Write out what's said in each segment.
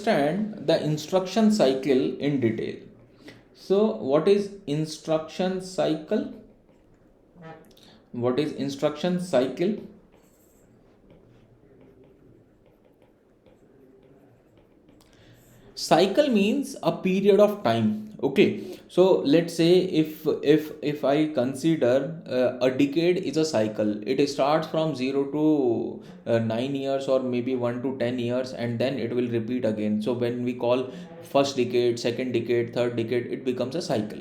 Understand the instruction cycle in detail. So, what is instruction cycle? What is instruction cycle? Cycle means a period of time. Okay, so let's say if I consider a decade is a cycle, it starts from 0 to 9 years, or maybe 1 to 10 years, and then it will repeat again. So when we call first decade, second decade, third decade, it becomes a cycle.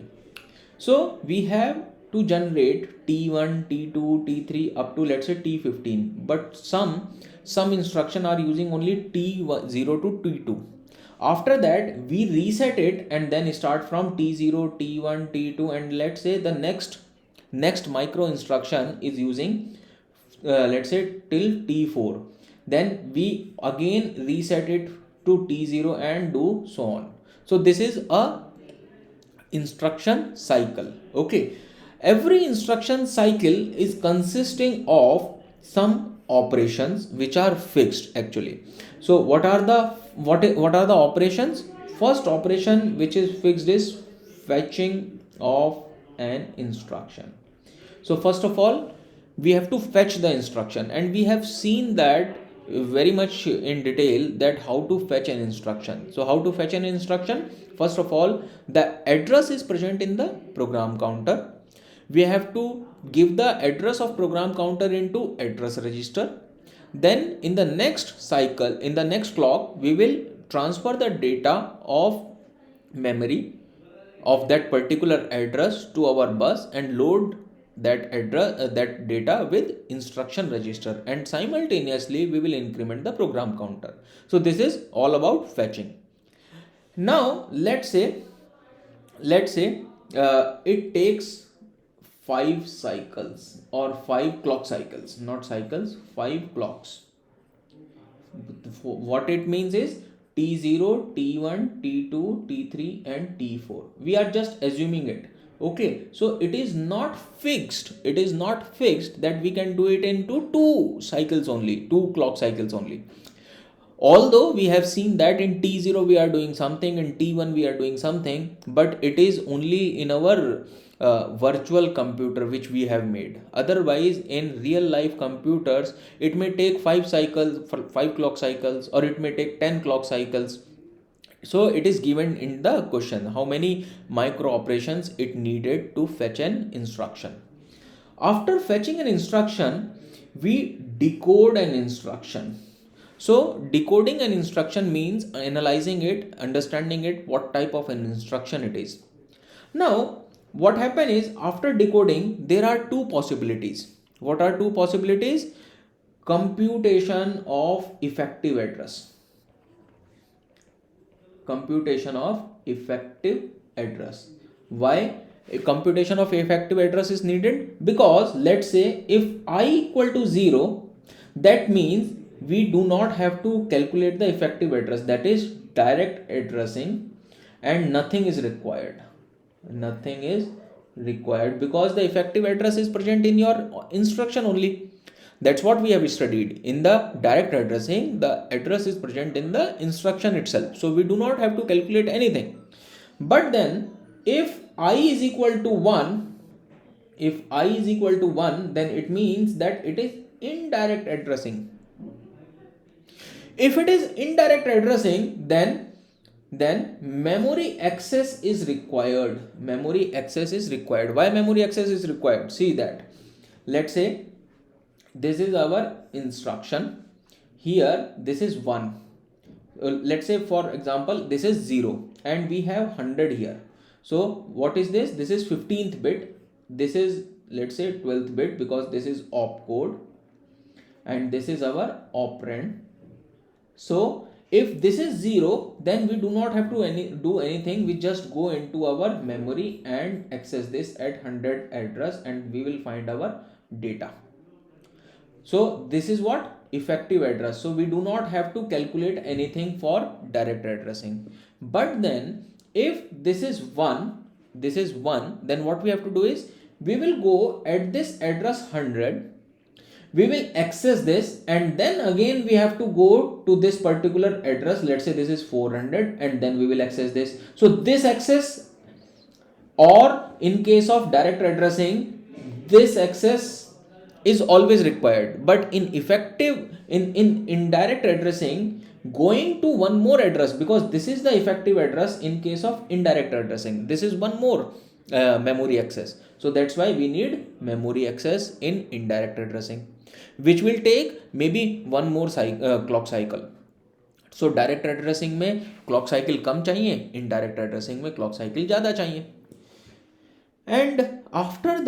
So we have to generate T1, T2, T3 up to, let's say, T15. But some instruction are using only T0 to T2. After that, we reset it and then start from T0, T1, T2, and let's say the next micro instruction is using let's say till T4. Then we again reset it to T0 and do so on. So this is a instruction cycle. Okay, every instruction cycle is consisting of some operations which are fixed actually. So what are the operations? First operation which is fixed is fetching of an instruction. So first of all, we have to fetch the instruction, and we have seen that very much in detail, that how to fetch an instruction. So how to fetch an instruction? First of all, the address is present in the program counter. We have to give the address of program counter into address register. Then in the next cycle, in the next clock, we will transfer the data of memory of that particular address to our bus and load that address that data with instruction register, and simultaneously we will increment the program counter. So this is all about fetching. Now let's say it takes 5 cycles or 5 clock cycles, not cycles, 5 clocks. What it means is T0, T1, T2, T3 and T4. We are just assuming it. Okay, so it is not fixed. It is not fixed that we can do it into 2 cycles only, 2 clock cycles only. Although we have seen that in T0 we are doing something, in T1 we are doing something, but it is only in our virtual computer which we have made. Otherwise, in real life computers, it may take 5 cycles, 5 clock cycles, or it may take 10 clock cycles. So it is given in the question how many micro operations it needed to fetch an instruction. After fetching an instruction, we decode an instruction. So decoding an instruction means analyzing it, understanding it, what type of an instruction it is. Now, what happens is, after decoding, there are two possibilities. What are two possibilities? Computation of effective address. Computation of effective address. Why a computation of effective address is needed? Because let's say if I equal to 0, that means we do not have to calculate the effective address, that is direct addressing, and nothing is required. Nothing is required because the effective address is present in your instruction only. That's what we have studied. In the direct addressing, the address is present in the instruction itself, so we do not have to calculate anything. But then if I is equal to 1, if I is equal to 1, then it means that it is indirect addressing. If it is indirect addressing, then memory access is required. Memory access is required. Why memory access is required? See that. Let's say this is our instruction. Here this is 1. Let's say for example this is 0 and we have 100 here. So what is this? This is 15th bit. This is, let's say, 12th bit, because this is opcode and this is our operand. So if this is 0, then we do not have to do anything. We just go into our memory and access this at 100 address and we will find our data. So this is what? Effective address. So we do not have to calculate anything for direct addressing. But then if this is 1, then what we have to do is, we will go at this address 100, we will access this, and then again we have to go to this particular address. Let's say this is 400, and then we will access this. So this access, or in case of direct addressing, this access is always required. But in effective, in indirect addressing, going to one more address, because this is the effective address. In case of indirect addressing, this is one more memory access. So that's why we need memory access in indirect addressing, which will take maybe one more clock cycle. So direct addressing में clock cycle कम चाहिए, indirect addressing में clock cycle ज़्यादा चाहिए. And after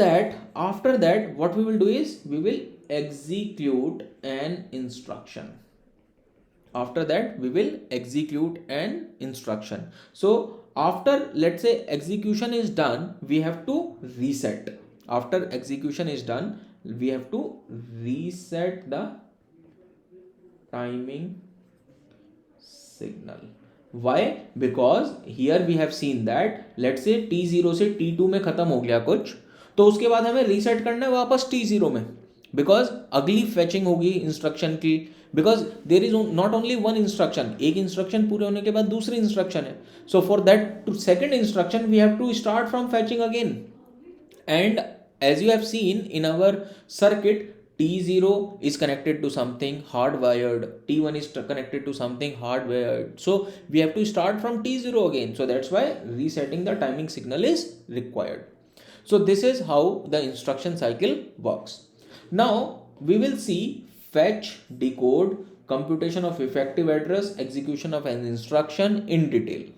that what we will do is we will execute an instruction. After that we will execute an instruction. So after, let's say, execution is done, we have to reset. After execution is done, we have to reset the timing signal. Why? Because here we have seen that, let's say t0 से t2 में खत्म हो गया कुछ, तो उसके बाद हमें रीसेट करना है वापस t0 में, बिकॉज अगली फेचिंग होगी इंस्ट्रक्शन की. Because there is not only one instruction, एक इंस्ट्रक्शन पूरे होने के बाद दूसरी इंस्ट्रक्शन है. So for that second instruction we have to start from fetching again. And as you have seen in our circuit, T0 is connected to something hardwired, T1 is connected to something hardwired, so we have to start from T0 again. So that's why resetting the timing signal is required. So this is how the instruction cycle works. Now we will see fetch, decode, computation of effective address, execution of an instruction in detail.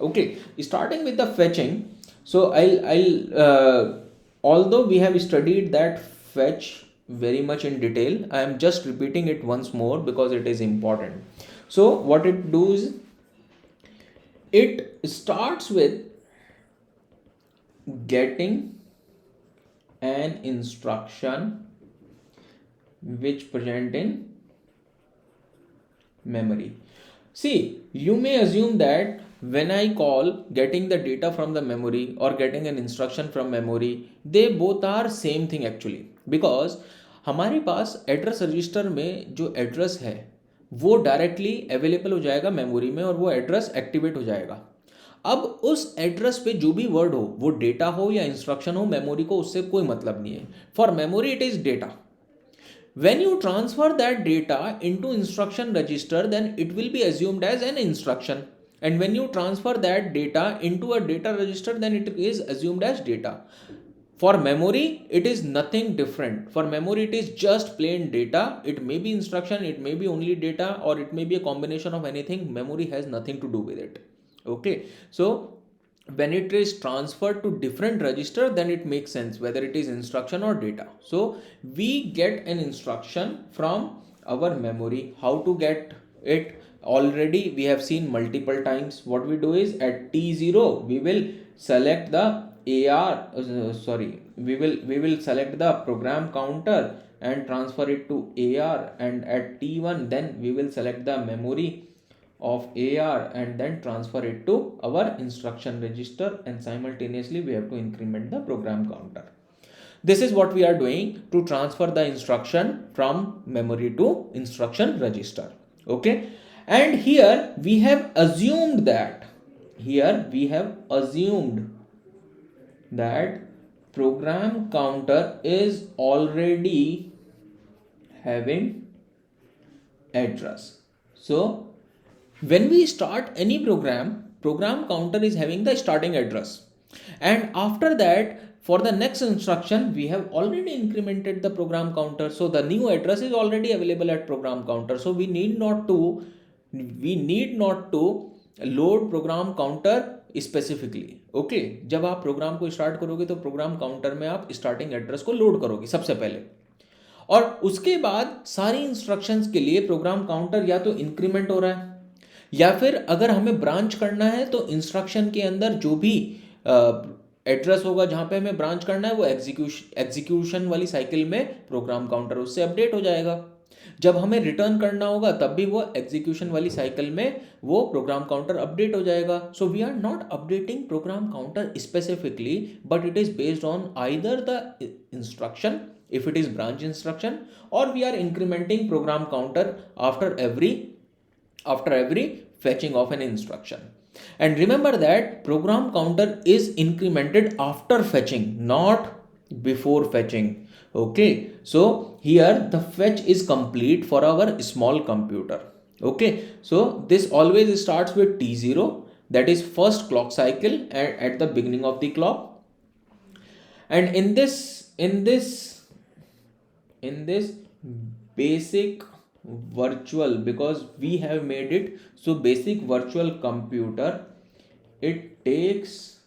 Okay, starting with the fetching. So I'll although we have studied that fetch very much in detail, I am just repeating it once more because it is important. So what it does, it starts with getting an instruction which present in memory. See, you may assume that when I call getting the data from the memory or getting an instruction from memory, they both are same thing actually, because हमारे पास address register में जो address है वो directly available हो जाएगा memory में, और वो एड्रेस एक्टिवेट हो जाएगा. अब उस एड्रेस पे जो भी वर्ड हो, वो डेटा हो या इंस्ट्रक्शन हो, मेमोरी को उससे कोई मतलब नहीं है. For memory it is data. When you transfer that data into instruction register, then it will be assumed as an instruction. And when you transfer that data into a data register, then it is assumed as data. For memory, it is nothing different. For memory, it is just plain data. It may be instruction, it may be only data, or it may be a combination of anything. Memory has nothing to do with it. Okay, so when it is transferred to different register, then it makes sense whether it is instruction or data. So we get an instruction from our memory. How to get it? Already we have seen multiple times. What we do is at t0 we will select the we will select the program counter and transfer it to AR, and at t1 then we will select the memory of AR and then transfer it to our instruction register, and simultaneously we have to increment the program counter. This is what we are doing to transfer the instruction from memory to instruction register. Okay, and here we have assumed that program counter is already having address. So when we start any program counter is having the starting address, and after that for the next instruction we have already incremented the program counter, so the new address is already available at program counter. So we need not to load program counter specifically. Okay, जब आप programme को start करोगे तो program counter में आप starting address को load करोगे सबसे पहले, और उसके बाद सारी इंस्ट्रक्शंस के लिए प्रोग्राम काउंटर या तो इंक्रीमेंट हो रहा है, या फिर अगर हमें ब्रांच करना है तो इंस्ट्रक्शन के अंदर जो भी एड्रेस होगा जहां पे हमें ब्रांच करना है वो एग्जीक्यूशन वाली साइकिल में प्रोग्राम काउंटर उससे अपडेट हो जाएगा. जब हमें रिटर्न करना होगा तब भी वो एग्जीक्यूशन वाली साइकिल में वो प्रोग्राम काउंटर अपडेट हो जाएगा. So we are not updating program counter specifically, but it is based on either the instruction if it is branch instruction, or we are incrementing program counter after every fetching of an instruction. And remember that program counter is incremented after fetching, not before fetching. Okay, so here the fetch is complete for our small computer. Okay, so this always starts with T0, that is first clock cycle at the beginning of the clock. And in this basic virtual, because we have made it so basic virtual computer, it takes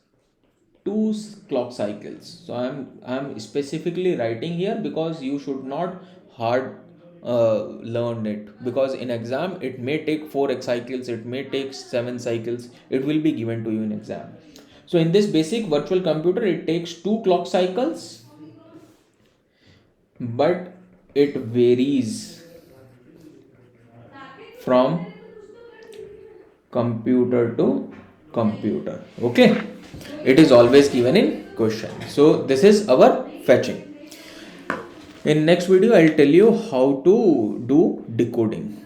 two clock cycles. So I'm specifically writing here because you should not hard learn it, because in exam it may take 4 cycles, it may take 7 cycles, it will be given to you in exam. So in this basic virtual computer it takes 2 clock cycles, but it varies from computer to computer. Okay, it is always given in question. So this is our fetching. In next video I'll tell you how to do decoding.